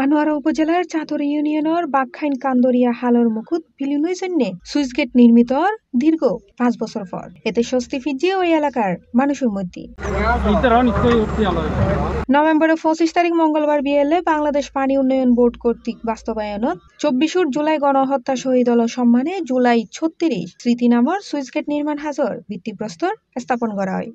আনোয়ারা উপজেলার চাতুরি ইউনিয়নের বাঘখাইন কান্দরিয়া হালর মুকুত বিলীনের জন্য সুইচ গেট নির্মিত দীর্ঘ 5 বছর পর এতে স্বস্তি ফিরছে ওই এলাকার মানুষের মধ্যে। নভেম্বরের 25 তারিখ মঙ্গলবার বিকেলে বাংলাদেশ পানি উন্নয়ন বোর্ড কর্তৃক বাস্তবায়নত 24 জুলাই গণহত্যা শহীদ সম্মানে জুলাই 36 স্মৃতি নামর সুইচ গেট নির্মাণ হাজর ভিত্তিপ্রস্তর স্থাপন করা হয়।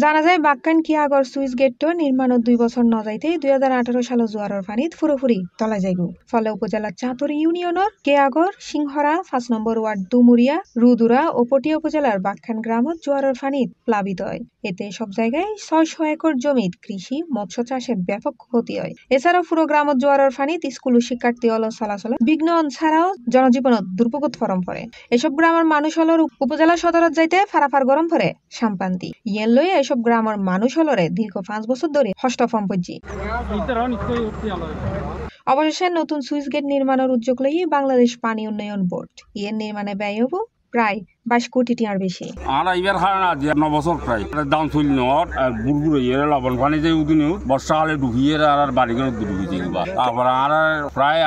জানা যায় বাক্কান কিয়াগর সুইচ গেটটো নির্মাণত 2 বছর ন যাইতে 2018 সালের জোয়ারের পানিত পুরোপুরি তলা যাইগু। ফলে উপজেলার চাতুরি ইউনিয়নের কেয়াগর সিংহরা 5 নম্বর ওয়ার্ড দুমুরিয়া রুদুরা ও পটিয়া উপজেলার বাক্কান গ্রামত জোয়ারের পানিত প্লাবিত হয়। এতে সব জায়গায় 600 একর জমিত কৃষি মৎস্য চাষে ব্যাপক ক্ষতি হয়। এছাড়াও পুরো গ্রামত জোয়ারের পানিত স্কুল শিক্ষার্থী চলাচল বিঘ্ন ছাড়াও জনজীবনত দুর্ভোগ ফরম পড়ে। এসব গ্রামের মানুষ হলর উপজেলা সদরত যাইতে ফারাফার গরম পড়ে সাম্পান্তি ইয়েন লই এসব গ্রামের মানুষ হলরে দীর্ঘ 5 বছর ধরে হস্তফম পর্যি। অবশেষে নতুন সুইচ গেট নির্মাণের উদ্যোগ লই বাংলাদেশ পানি উন্নয়ন বোর্ড এর নির্মাণে ব্যয় হবো প্রায় 22 কোটি টাকার বেশি। আর এবার খানা 9 বছর প্রায় দাম চল নর আর বুড়বুড়ে এর লবণ পানি যে উদিনে বর্ষাকালে ডুবিয়ে আর বাড়ি করে ডুবিয়ে তারপর আর প্রায়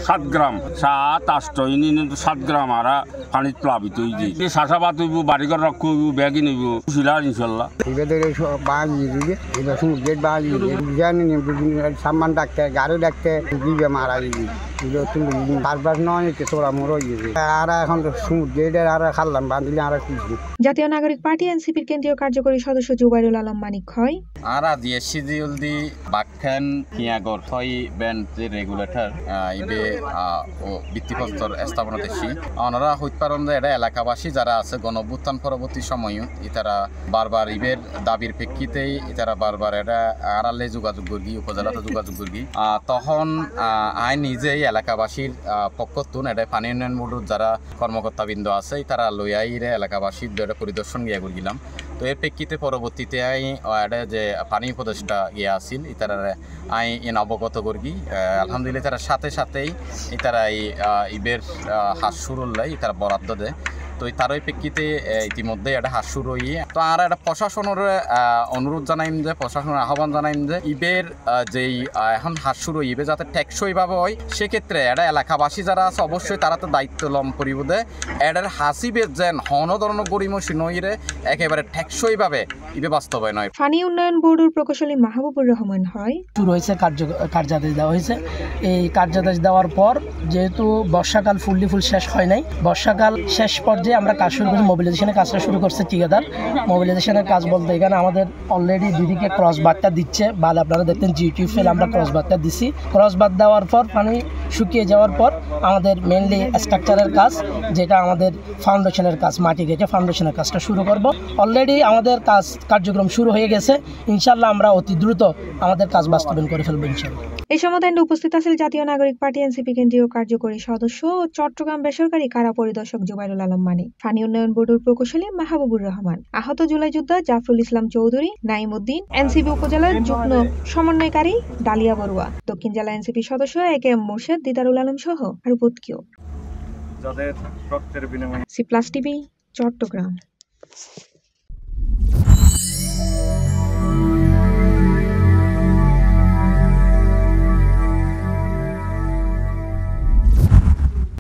7 গ্রাম 7-8 ইনি 7 গ্রাম আর পানি প্লাবিত হয়ে যায় শাসাবাদ হইব বাড়ি ঘর রক্ষ হইব ব্যাগই নেব শিলার ইনশাল্লাহ এবার বাড়ি দিবে এবার গেট বাড়ি জানি সামান ডাকতে গাড়ি ডাকতে দিবে মারা দিবি বারবার নয় তোরা মর আর এখন গেটের আর খাল্লাম বাঁধিলে আর খুঁজবি। জাতীয় নাগরিক পার্টি এনসিপির কেন্দ্রীয় কার্যকরী সদস্য জুবাইরুল আলম মানিক হয় আরা দিয়ে সিজিউলদি বাক্কান কিয়াগর হয় ব্যান্ড যে রেগুলেটর ইবে ও ভিত্তিপ্রস্তর স্থাপনা দেশি ওনারা হইপারন এটা এলাকাবাসী যারা আছে গণঅভ্যুত্থান পরবর্তী সময়ও ইতারা বারবার ইবের দাবির প্রেক্ষিতেই ইতারা বারবার এটা আড়ালে যোগাযোগ করি উপজেলাতে যোগাযোগ করি তখন আইন নিজেই এলাকাবাসীর পক্ষতুন এটা পানি উন্নয়ন বোর্ডের যারা কর্মকর্তাবৃন্দ আছে তারা লইয়াইরে এলাকাবাসীর পরিদর্শন গিয়া করিলাম। তো এর প্রেক্ষিতে পরবর্তীতে আই এটা যে পানি উপদেষ্টা ইয়ে আসিল ইতারা আই অবগত করি আলহামদুলিল্লাহ তারা সাথেই ইতারা ইবের হাস শুরুল্লাই তারা বরাদ্দ দেয়। তো তারই প্রেক্ষিতে ইতিমধ্যে এটা হাস শুরু হই তো আর একটা প্রশাসনের অনুরোধ জানাইম যে প্রশাসনের আহ্বান জানাইম যে ইবের যেই এখন হাস শুরু ইবে যাতে টেকসইভাবে হয় সেক্ষেত্রে এটা এলাকাবাসী যারা আছে অবশ্যই তারা তো দায়িত্ব লম পরিবোধে এটার হাসিবের যেন হন ধরনের গরিমসি নইরে একেবারে টেকসইভাবে ইবে বাস্তবায়ন হয়। পানি উন্নয়ন বোর্ডের প্রকৌশলী মাহবুবুর রহমান হয় শুরু হয়েছে কার্যাদেশ দেওয়া হয়েছে। এই কার্যাদেশ দেওয়ার পর যেহেতু বর্ষাকাল ফুল শেষ হয় নাই বর্ষাকাল শেষ পর্যায়ে আমরা কাজ শুরু করছি মোবিলাইজেশনের কাজটা শুরু করছে ঠিকাদার। মোবিলাইজেশনের কাজ বলতে এখানে আমাদের অলরেডি দুদিকে ক্রস বারটা দিচ্ছে বা আপনারা দেখতেন জিটিউ ফেল আমরা ক্রস বারটা দিছি। ক্রস বার দেওয়ার পর পানি শুকিয়ে যাওয়ার পর আমাদের মেনলি স্ট্রাকচারের কাজ যেটা আমাদের ফাউন্ডেশনের কাজ মাটি কেটে ফাউন্ডেশনের কাজটা শুরু করব। অলরেডি আমাদের কার্যক্রম শুরু হয়ে গেছে ইনশাল্লাহ আমরা অতি দ্রুত আমাদের কাজ বাস্তবায়ন করে ফেলবো ইনশাল্লাহ। এই সময় উপস্থিত আছেন জাতীয় নাগরিক পার্টি এনসিপি কেন্দ্রীয় কার্যকরী সদস্য ও চট্টগ্রাম বেসরকারি কারা পরিদর্শক জুবাইরুল আলম মানিক পানি উন্নয়ন বোর্ডের প্রকৌশলী মাহবুবুর রহমান আহত জুলাই যোদ্ধা জাফরুল ইসলাম চৌধুরী নাইম উদ্দিন এনসিপি উপজেলার যুগ্ম সমন্বয়কারী ডালিয়া বড়ুয়া দক্ষিণ জেলা এনসিপি সদস্য একেএম মোর্শেদ দিদারুল আলম সহ আরো প্রত্যেকেও সি প্লাস টিভি চট্টগ্রাম।